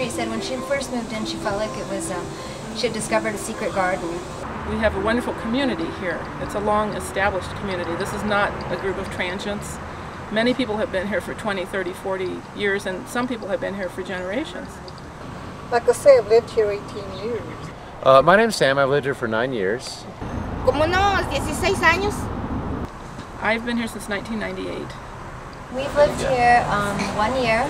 street said when she first moved in, she felt like it was, she had discovered a secret garden. We have a wonderful community here. It's a long established community. This is not a group of transients. Many people have been here for 20, 30, 40 years, and some people have been here for generations. Like I say, I've lived here 18 years. My name's Sam. I've lived here for 9 years. Como unos 16 años. I've been here since 1998. We've lived here 1 year,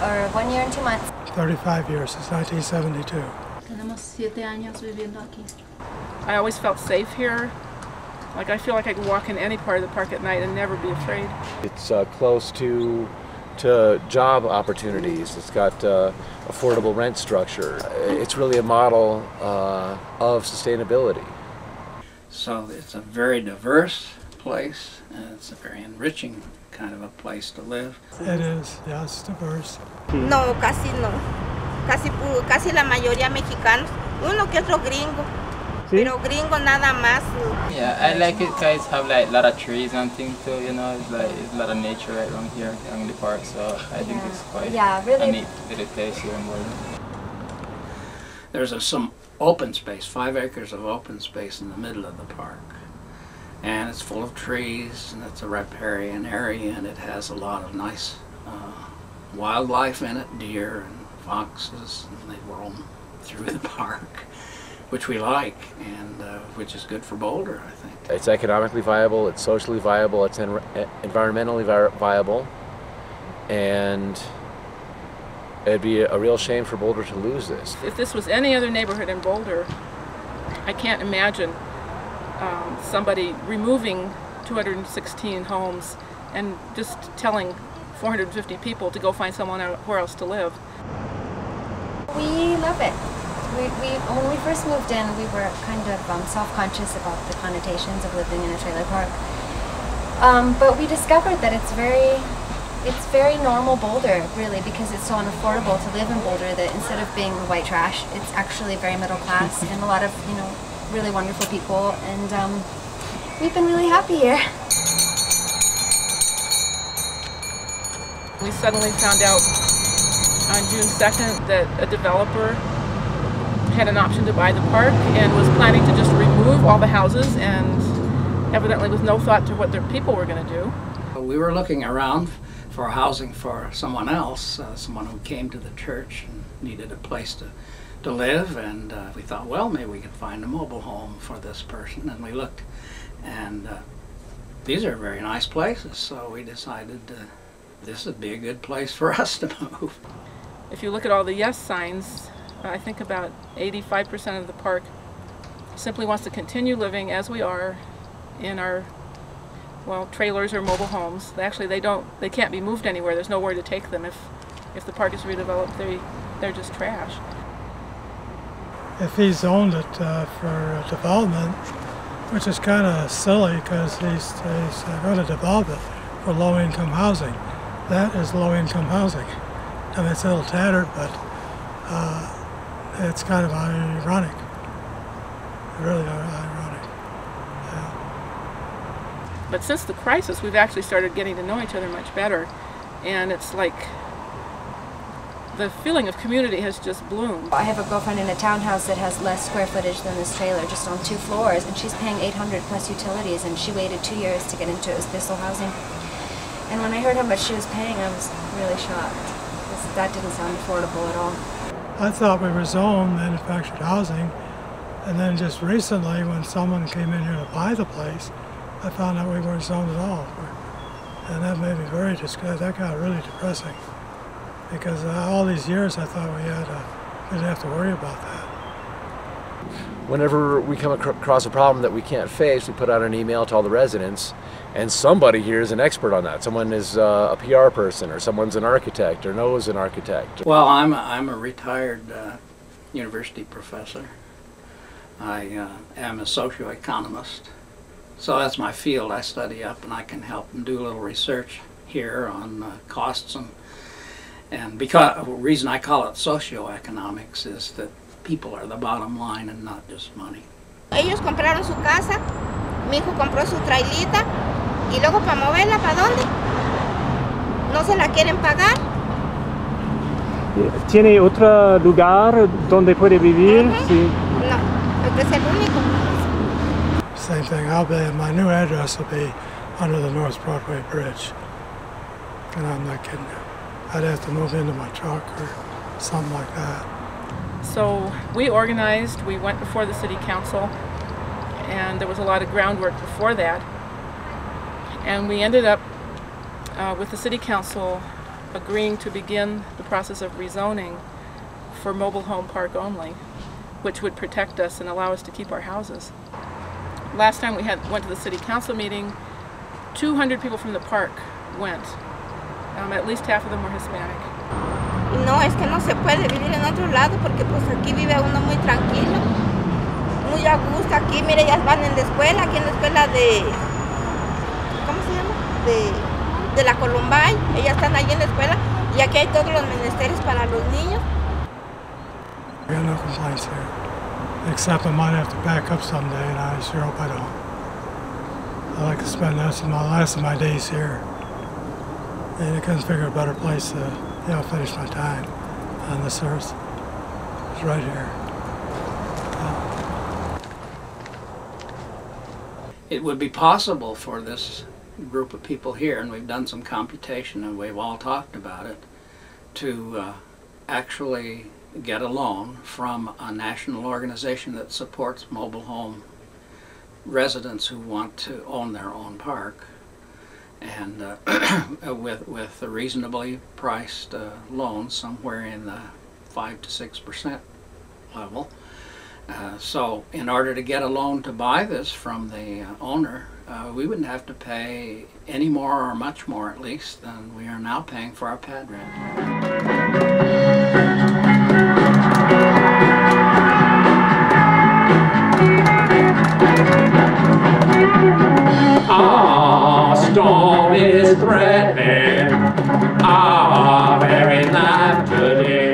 or 1 year and 2 months. 35 years, since 1972. Tenemos 7 años viviendo aquí. I always felt safe here. Like I feel like I could walk in any part of the park at night and never be afraid. It's close to job opportunities. It's got affordable rent structure. It's really a model of sustainability. So it's a very diverse place, and it's a very enriching kind of a place to live. It is, yeah, it's diverse. No, casi no. Casi la mayoría mexicanos. Uno que otro gringo. Pero gringo nada más. Yeah, I like it because it's have like a lot of trees and things too, you know, it's a lot of nature right around here in the park, so I think it's quite a neat little place here in Boulder. There's some open space, 5 acres of open space in the middle of the park. And it's full of trees, and it's a riparian area, and it has a lot of nice wildlife in it, deer and foxes, and they roam through the park, which we like, and which is good for Boulder, I think. It's economically viable, it's socially viable, it's environmentally viable, and it'd be a real shame for Boulder to lose this. If this was any other neighborhood in Boulder, I can't imagine somebody removing 216 homes and just telling 450 people to go find someone else to live. We love it. When we first moved in, we were kind of self-conscious about the connotations of living in a trailer park. But we discovered that it's very normal Boulder, really, because it's so unaffordable to live in Boulder that instead of being white trash, it's actually very middle class and a lot of, really wonderful people. And we've been really happy here. We suddenly found out on June 2nd that a developer had an option to buy the park and was planning to just remove all the houses, and evidently with no thought to what their people were going to do. We were looking around for housing for someone else, someone who came to the church and needed a place to live, and we thought, well, maybe we could find a mobile home for this person, and we looked, and these are very nice places, so we decided this would be a good place for us to move. If you look at all the yes signs, I think about 85% of the park simply wants to continue living as we are in our, well, trailers or mobile homes. Actually, they can't be moved anywhere. There's nowhere to take them. If the park is redeveloped, they're just trash. If he zoned it for development, which is kind of silly because he's going to develop it for low-income housing. That is low-income housing. I mean, it's a little tattered, but it's kind of ironic. Really ironic. Yeah. But since the crisis, we've actually started getting to know each other much better, and it's like the feeling of community has just bloomed. I have a girlfriend in a townhouse that has less square footage than this trailer, just on 2 floors, and she's paying $800 plus utilities, and she waited 2 years to get into it. It was Thistle Housing. And when I heard how much she was paying, I was really shocked. That didn't sound affordable at all. I thought we were zoned manufactured housing, and then just recently when someone came in here to buy the place, I found out we weren't zoned at all. And that made me very disgusted. That got really depressing. Because all these years I thought we didn't have to worry about that. Whenever we come across a problem that we can't face, we put out an email to all the residents, and somebody here is an expert on that. Someone is a PR person, or someone's an architect, or knows an architect. Well, I'm a retired university professor. I am a socioeconomist, so that's my field. I study up, and I can help and do a little research here on costs and because the reason I call it socioeconomics is that people are the bottom line and not just money. Ellos compraron su casa, mi hijo compró su trailita y luego para moverla, ¿para dónde? No se la quieren pagar. ¿Tiene otro lugar donde puede vivir? Sí. No, este es el único. Same thing. My new address will be under the North Broadway Bridge. And I'm not kidding you. I'd have to move into my truck or something like that. So we organized, we went before the city council, and there was a lot of groundwork before that. And we ended up with the city council agreeing to begin the process of rezoning for mobile home park only, which would protect us and allow us to keep our houses. Last time we went to the city council meeting, 200 people from the park went. At least half of them were Hispanic. No, es que no se puede vivir en otro lado porque pues aquí vive uno muy tranquilo, muy a gusto. Aquí, mire, ellas van en la escuela, aquí en la escuela de, ¿cómo se llama? De la Columbine. Ellas están ahí en la escuela y aquí hay todos los menesteres para los niños. I got no complaints here, except I might have to back up someday, and I sure hope I don't. I like to spend the last of my days here, and I couldn't figure a better place to, finish my time on this earth. It's right here. It would be possible for this group of people here, and we've done some computation and we've all talked about it, to actually get a loan from a national organization that supports mobile home residents who want to own their own park, and with a reasonably priced loan somewhere in the 5 to 6% level. So in order to get a loan to buy this from the owner, we wouldn't have to pay any more, or much more at least, than we are now paying for our pad rent. A storm is threatening our very life today.